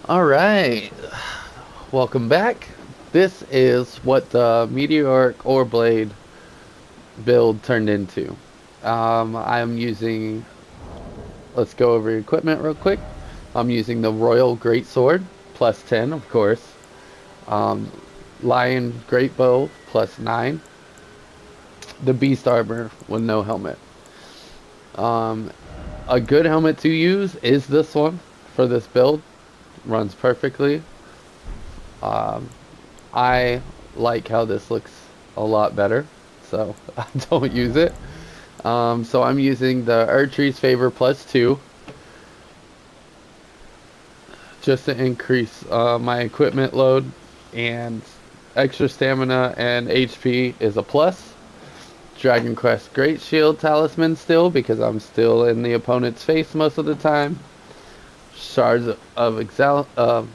Alright, welcome back. This is what the Meteoric Ore Blade build turned into. I'm using, let's go over equipment real quick. I'm using the Royal Greatsword, plus 10, of course. Um, Lion Greatbow, plus 9. The Beast Armor with no helmet. Um, a good helmet to use is this one for this build. Runs perfectly. Um, I like how this looks a lot better, so I don't use it. So I'm using the Erdtree's Favor plus 2 just to increase my equipment load, and extra stamina and HP is a plus. Dragon Quest Great Shield Talisman still, because I'm still in the opponent's face most of the time. Shards of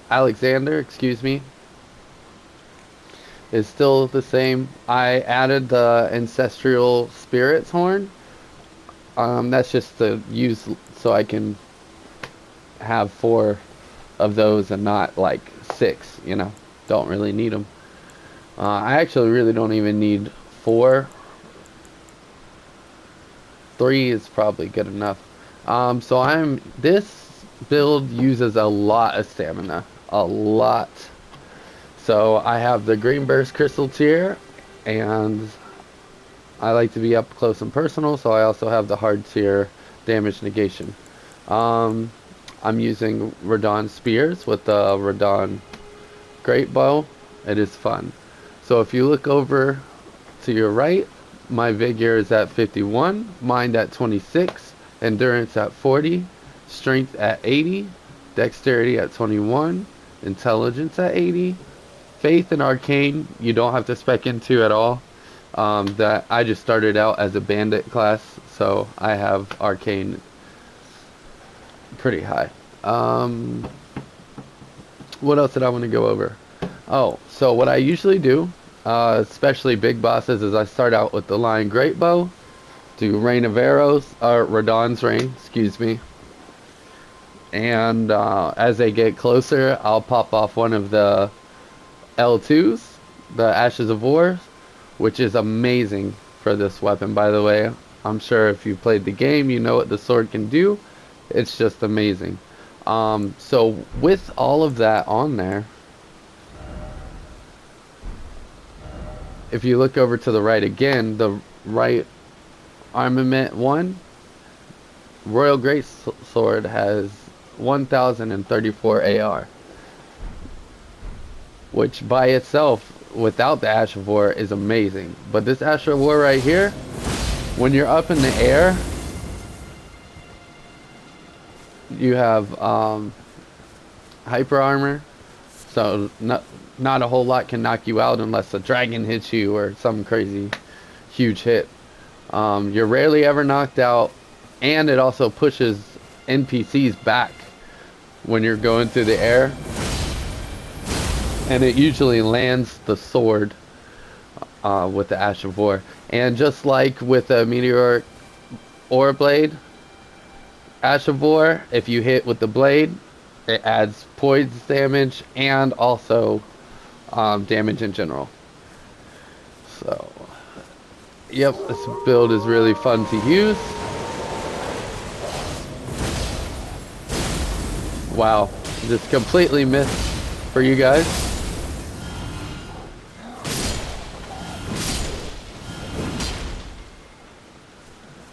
Alexander, excuse me, is still the same. I added the Ancestral Spirits Horn. That's just to use so I can have 4 of those and not like 6, you know. Don't really need them. I actually really don't even need 4. 3 is probably good enough. This build uses a lot of stamina. A lot. So I have the Green Burst Crystal tier, and I like to be up close and personal, so I also have the hard tier damage negation. Um, I'm using Radon Spears with the Radon Great Bow. It is fun. So if you look over to your right, my Vigor is at 51, Mind at 26, Endurance at 40, Strength at 80, Dexterity at 21, Intelligence at 80, Faith and Arcane you don't have to spec into at all. That I just started out as a bandit class, so I have Arcane pretty high. What else did I want to go over? Oh, so what I usually do, especially big bosses, is I start out with the Lion Great Bow, do Rain of Arrows, or Radon's Rain, excuse me. And as they get closer, I'll pop off one of the L2s, the Ashes of War, which is amazing for this weapon, by the way. I'm sure if you played the game, you know what the sword can do. It's just amazing. So with all of that on there, if you look over to the right again, the right armament 1, Royal Great Sword has 1034 AR, which by itself, without the Ash of War, is amazing. But this Ash of War right here, when you're up in the air, you have hyper armor, so not a whole lot can knock you out unless a dragon hits you or some crazy huge hit. You're rarely ever knocked out, and it also pushes NPCs back when you're going through the air, and it usually lands the sword with the Ash of War. And just like with a Meteoric Ore Blade, Ash of War, if you hit with the blade, it adds poise damage and also damage in general. So, yep, this build is really fun to use. Wow, just completely missed for you guys.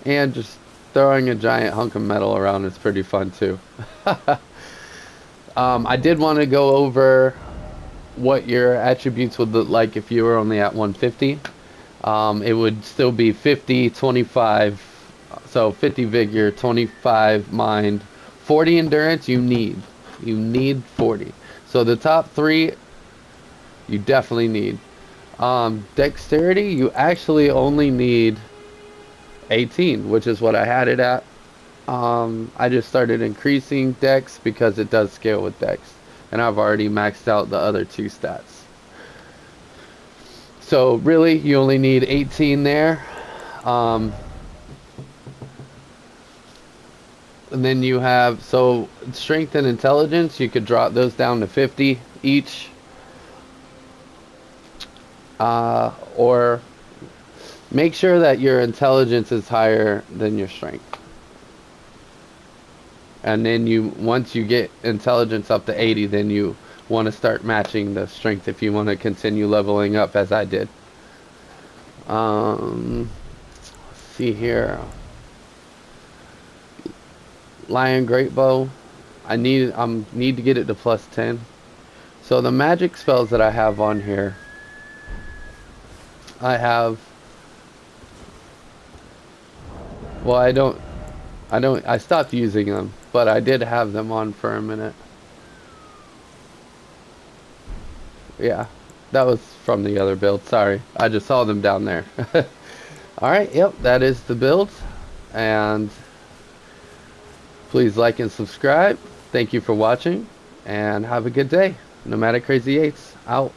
And just throwing a giant hunk of metal around is pretty fun too. I did want to go over what your attributes would look like if you were only at 150. It would still be 50, 25, so 50 vigor, 25 mind, 40 endurance. You need 40. So the top 3 you definitely need. Dexterity, you actually only need 18, which is what I had it at. I just started increasing dex because it does scale with dex, and I've already maxed out the other 2 stats. So really, you only need 18 there. And then you have, so strength and intelligence, you could drop those down to 50 each. Or make sure that your intelligence is higher than your strength. And then once you get intelligence up to 80, then you want to start matching the strength if you want to continue leveling up as I did. Let's see here. Lion Great Bow. I need to get it to plus 10. So the magic spells that I have on here, well, I stopped using them, but I did have them on for a minute. Yeah, that was from the other build. Sorry, I just saw them down there. Alright, yep, that is the build. And please like and subscribe. Thank you for watching, and have a good day. Nomadic Crazy 8s, out.